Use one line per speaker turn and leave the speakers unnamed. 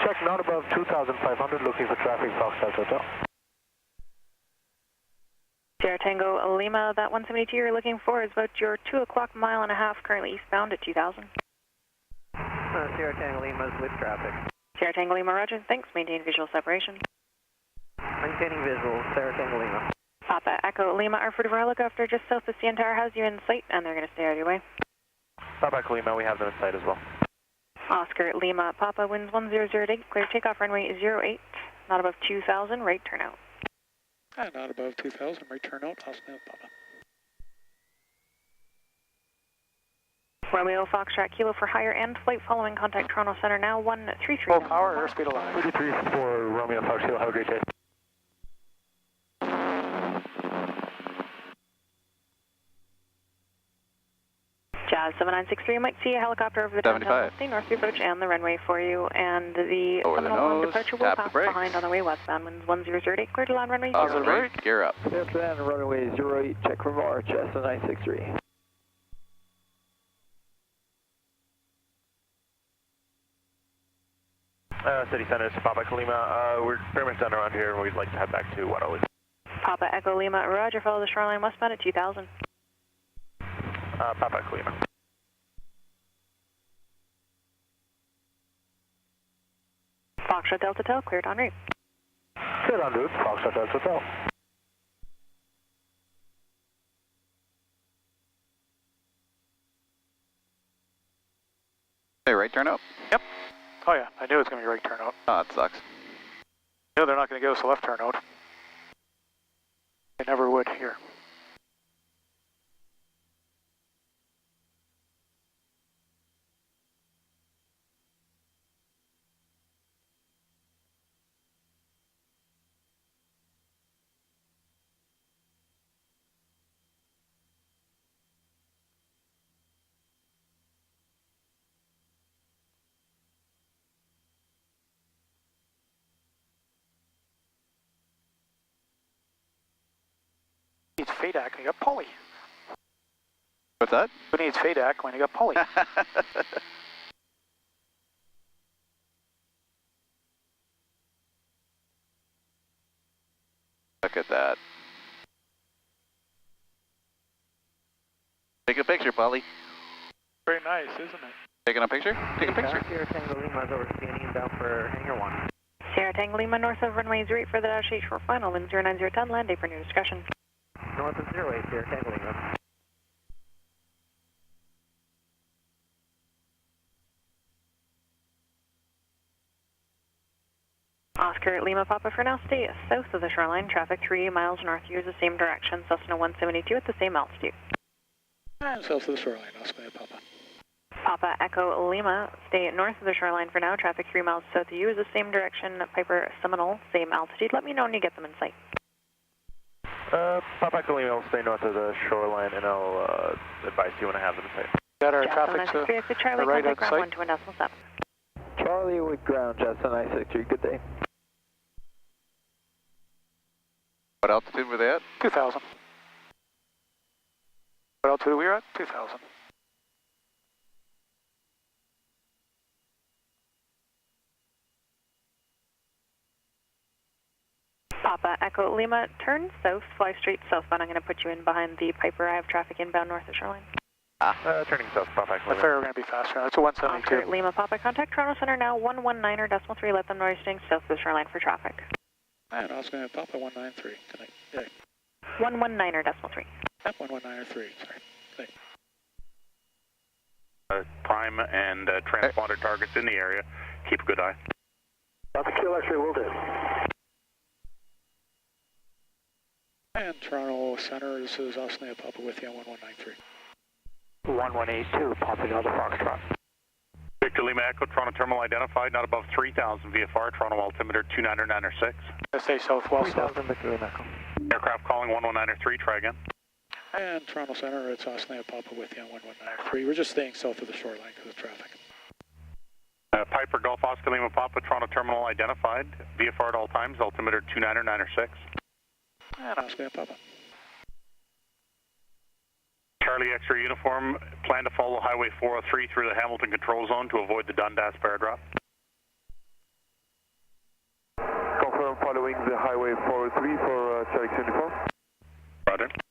check, not above 2,500, looking for traffic, Foxtrot Hotel.
Sierra Tango Lima, that 172 you're looking for is about your 2 o'clock mile and a half, currently eastbound at 2,000.
Sierra Tango Lima is with traffic.
Sierra Tango Lima, roger, thanks, maintain visual separation.
Maintaining visual, Sierra Tango Lima.
Papa Echo Lima, our foot of our helicopter just south of CN Tower has you in sight, and they're going to stay out of your way.
Papa Echo Lima, we have them in sight as well.
Oscar Lima, Papa, winds 1008, clear takeoff runway 08, not above 2,000, right turnout.
Not above 2,000, right turnout, Oscar Papa.
Romeo Foxtrot Kilo for higher end flight following contact Toronto Center now 133.
Full power, airspeed alive.
33 for Romeo Fox Kilo, have a great day.
Jazz 7963 might see a helicopter over the downtown Stay North approach and the runway for you, and the Seminole departure will pass behind on the way westbound, winds 1008, clear to land runway 08.
Gear up.
Clear to land runway 08, check from Arch, S963.
City Center, it's Papa Echo Lima. We're pretty much done around here, and we'd like to head back to Waterloo.
Papa Echo Lima, roger, follow the shoreline westbound at 2,000.
Papa Echo Lima.
Foxtrot Delta Tel, cleared en route.
Cleared en route, Foxtrot Delta Hotel.
Hey, right turnout?
Yep. Oh yeah, I knew it was going to be right turnout.
Oh, that sucks.
I know they're not going to give us a left turnout. They never would here. Needs FADAC when you got Polly.
What's that?
Who needs FADAC when you got Polly?
Look at that. Take a picture, Polly.
Very nice, isn't it?
Taking a picture? Take a picture.
Sierra Tango Lima is over scanning inbound for hangar 1.
Sierra Tango Lima, north of runway 08 for the Dash H for final, wind 09010, land day for new discussion.
North of 08, Sierra Tango Lima.
Oscar Lima Papa for now, stay south of the shoreline, traffic 3 miles north, use the same direction, Cessna 172 at the same altitude.
And south of the shoreline, Oscar Papa.
Papa Echo Lima, stay north of the shoreline for now, traffic 3 miles south of you, is the same direction, Piper Seminole, same altitude, let me know when you get them in sight.
Papa Echo Lima will stay north of the shoreline, and I'll advise you when I have them in sight.
Got our traffic to the right outside.
121.7.
Charlie with ground, Justin 963, good day.
What altitude were they at?
2,000. What altitude we were at? 2,000.
Papa Echo Lima, turn south, fly straight southbound. I'm going to put you in behind the Piper. I have traffic inbound north of shoreline.
Turning south, Papa Echo
The
Lima.
ferry we're going to be faster. That's a 172.
Oscar Lima Papa, contact Toronto Center now, 119.3. Let them know you're staying south of the shoreline for traffic.
And Oscar Papa 193. Good night. Yeah.
119.3.
Yep, 119.3. Sorry.
Prime and transponder targets in the area. Keep a good eye.
Papa Kilo X-ray will do.
And Toronto Center, this is Oscar Papa with you on 1193.
1182, Papa Delta Foxtrot.
Victor Lima Echo, Toronto terminal identified, not above 3,000 VFR, Toronto altimeter 29906.
Stay southwest.
3,000 Victor Lima Echo.
Aircraft calling 1193, try again.
And Toronto Center, it's Oscar Papa with you on 1193. We're just staying south of the shoreline because of traffic.
Piper Golf Oscar Lima Papa, Toronto terminal identified, VFR at all times, altimeter 29906.
And Oscar Papa.
Charlie X-ray uniform, plan to follow Highway 403 through the Hamilton control zone to avoid the Dundas paragraph.
following the highway 403 for Charlie 74.
Roger.